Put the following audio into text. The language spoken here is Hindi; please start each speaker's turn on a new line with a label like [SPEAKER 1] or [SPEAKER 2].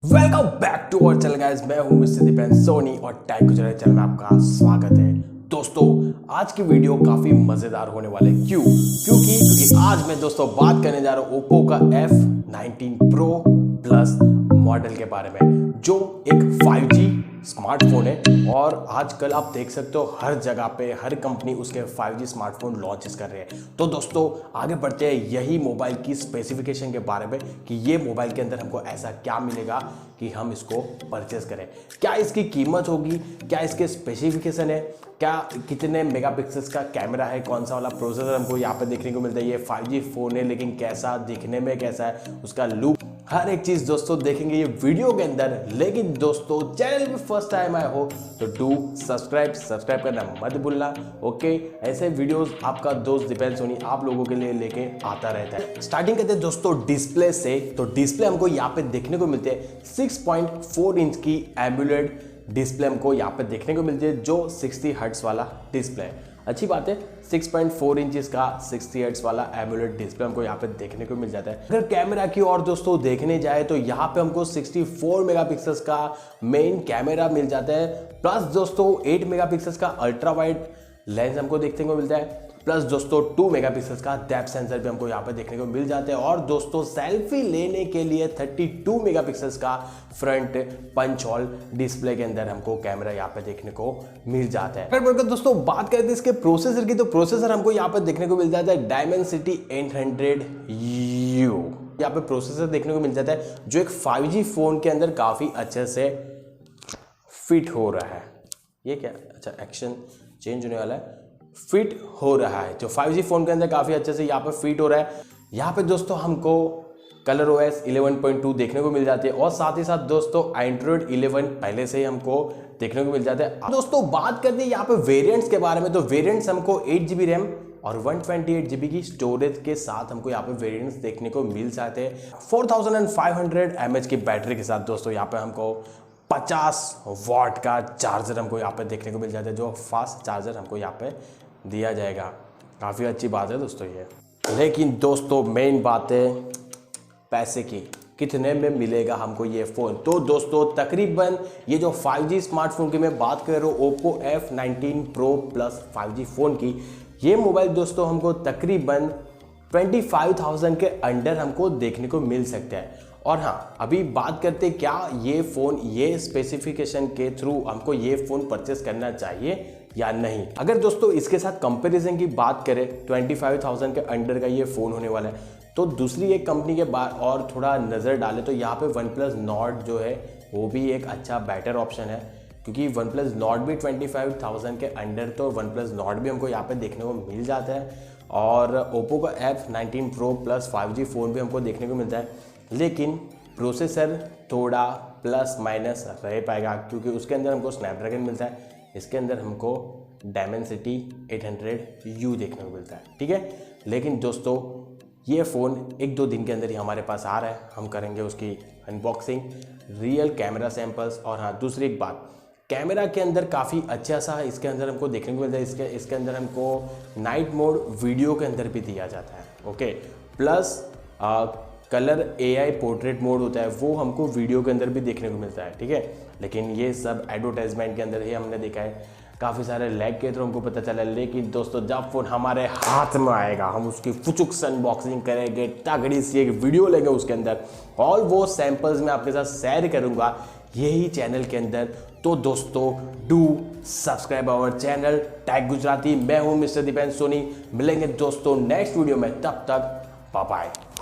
[SPEAKER 1] Welcome back to our channel guys. मैं हूं मिस्टर दीपेन सोनी और टैग गुजराती चैनल में आपका स्वागत है। दोस्तों आज की वीडियो काफी मजेदार होने वाले क्योंकि आज मैं दोस्तों बात करने जा रहा हूं ओप्पो का F19 Pro प्लस मॉडल के बारे में, जो एक 5G स्मार्टफोन है। और आजकल आप देख सकते हो हर जगह पे हर कंपनी उसके 5G स्मार्टफोन लॉन्चेस कर रहे हैं। तो दोस्तों आगे बढ़ते हैं यही मोबाइल की स्पेसिफिकेशन के बारे में कि ये मोबाइल के अंदर हमको ऐसा क्या मिलेगा कि हम इसको परचेस करें, क्या इसकी कीमत होगी, क्या इसके स्पेसिफिकेशन है, क्या कितने मेगापिक्सल्स का कैमरा है, कौन सा वाला प्रोसेसर हमको यहाँ पे देखने को मिलता है। ये 5G फोन है लेकिन कैसा दिखने में कैसा है, उसका लुक, हर एक चीज दोस्तों देखेंगे ये वीडियो के अंदर। लेकिन दोस्तों चैनल में फर्स्ट टाइम आए हो तो डू सब्सक्राइब करना मत भूलना। ओके, ऐसे वीडियोस आपका दोस्त दीपेन सोनी आप लोगों के लिए लेके आता रहता है। स्टार्टिंग करते हैं दोस्तों डिस्प्ले से। तो डिस्प्ले हमको यहाँ पे देखने को मिलते हैं 6.4 इंच की एम्बुलेट डिस्प्ले हमको यहाँ पे देखने को मिलती है, जो 60 हर्ट्ज वाला डिस्प्ले है। अच्छी बात है, 6.4 इंचेस का 60 हर्ट्ज वाला एमोलेड डिस्प्ले हमको यहाँ पे देखने को मिल जाता है। अगर कैमरा की और दोस्तों देखने जाए तो यहाँ पे हमको 64 मेगापिक्सल्स का मेन कैमरा मिल जाता है, प्लस दोस्तों 8 मेगापिक्सल्स का अल्ट्रा वाइड लेंस हमको देखने को मिलता है, प्लस दोस्तों 2 मेगापिक्सल्स का डेप्थ सेंसर भी हमको यहाँ पे देखने को मिल जाते हैं। और दोस्तों सेल्फी लेने के लिए 32 मेगापिक्सल्स का फ्रंट पंच होल डिस्प्ले के अंदर हमको कैमरा यहाँ पे देखने को मिल जाता है। अगर बढ़कर दोस्तों बात करते हैं इसके प्रोसेसर की, तो प्रोसेसर हमको यहाँ पे देखने को मिल जाता है Dimensity 800U। यहाँ पे प्रोसेसर देखने को मिल जाता है जो एक 5G फोन के अंदर काफी अच्छे से फिट हो रहा है। ये क्या, अच्छा एक्शन चेंज होने वाला है, फिट हो रहा है, जो 5G फोन के अंदर काफी अच्छे से यहाँ पे फिट हो रहा है। यहाँ पे दोस्तों हमको कलर OS 11.2 देखने को मिल जाती है, और साथ ही साथ दोस्तों Android 11 पहले से ही हमको देखने को मिल जाता है। अब दोस्तों बात करते हैं यहाँ पे वेरिएंट्स के बारे में। तो वेरिएंट्स हमको 8GB रैम और 128GB की स्टोरेज के साथ हमको यहाँ पे वेरिएंट्स देखने को मिल जाते हैं। 4500 mAh की बैटरी के साथ दोस्तों यहाँ पे हमको 50 वाट का चार्जर हमको यहाँ पे देखने को मिल जाता है, जो फास्ट चार्जर हमको यहाँ पे दिया जाएगा। काफ़ी अच्छी बात है दोस्तों ये। लेकिन दोस्तों मेन बात है पैसे की, कितने में मिलेगा हमको ये फ़ोन। तो दोस्तों तकरीबन ये जो 5G स्मार्टफोन की मैं बात कर रहा हूँ Oppo F19 Pro plus 5G phone की, ये मोबाइल दोस्तों हमको तकरीबन 25,000 के अंडर हमको देखने को मिल सकता है। और हाँ, अभी बात करते क्या ये फ़ोन ये स्पेसिफिकेशन के थ्रू हमको ये फ़ोन परचेस करना चाहिए या नहीं। अगर दोस्तों इसके साथ कंपैरिजन की बात करें 25,000 के अंडर का ये फ़ोन होने वाला है, तो दूसरी एक कंपनी के बाद और थोड़ा नज़र डालें तो यहाँ पे OnePlus Nord जो है वो भी एक अच्छा बेटर ऑप्शन है, क्योंकि OnePlus Nord भी 25,000 के अंडर, तो OnePlus Nord भी हमको यहाँ पे देखने को मिल जाता है। और Oppo का F19 Pro plus 5G phone भी हमको देखने को मिलता है, लेकिन प्रोसेसर थोड़ा प्लस माइनस रह पाएगा, क्योंकि उसके अंदर हमको स्नैपड्रैगन मिलता है, इसके अंदर हमको Dimensity 800U देखने को मिलता है। ठीक है, लेकिन दोस्तों ये फ़ोन 1-2 दिन के अंदर ही हमारे पास आ रहा है, हम करेंगे उसकी अनबॉक्सिंग, रियल कैमरा सैंपल्स। और हाँ, दूसरी एक बात, कैमरा के अंदर काफ़ी अच्छा सा इसके अंदर हमको देखने को मिलता है। इसके अंदर हमको नाइट मोड वीडियो के अंदर भी दिया जाता है। Okay, plus colour AI portrait mode होता है, वो हमको वीडियो के अंदर भी देखने को मिलता है। ठीक है, लेकिन ये सब एडवर्टाइजमेंट के अंदर ही हमने देखा है, काफ़ी सारे लैग के थ्रू हमको पता चला। लेकिन दोस्तों जब फोन हमारे हाथ में आएगा हम उसकी फुचुक से अनबॉक्सिंग करेंगे, तगड़ी सी एक वीडियो लेंगे उसके अंदर, और वो सैंपल्स मैं आपके साथ शेयर करूंगा यही चैनल के अंदर। तो दोस्तों do subscribe our channel tag Gujarati. मैं हूँ मिस्टर दीपेन सोनी। मिलेंगे दोस्तों नेक्स्ट वीडियो में, तब तक बाय बाय।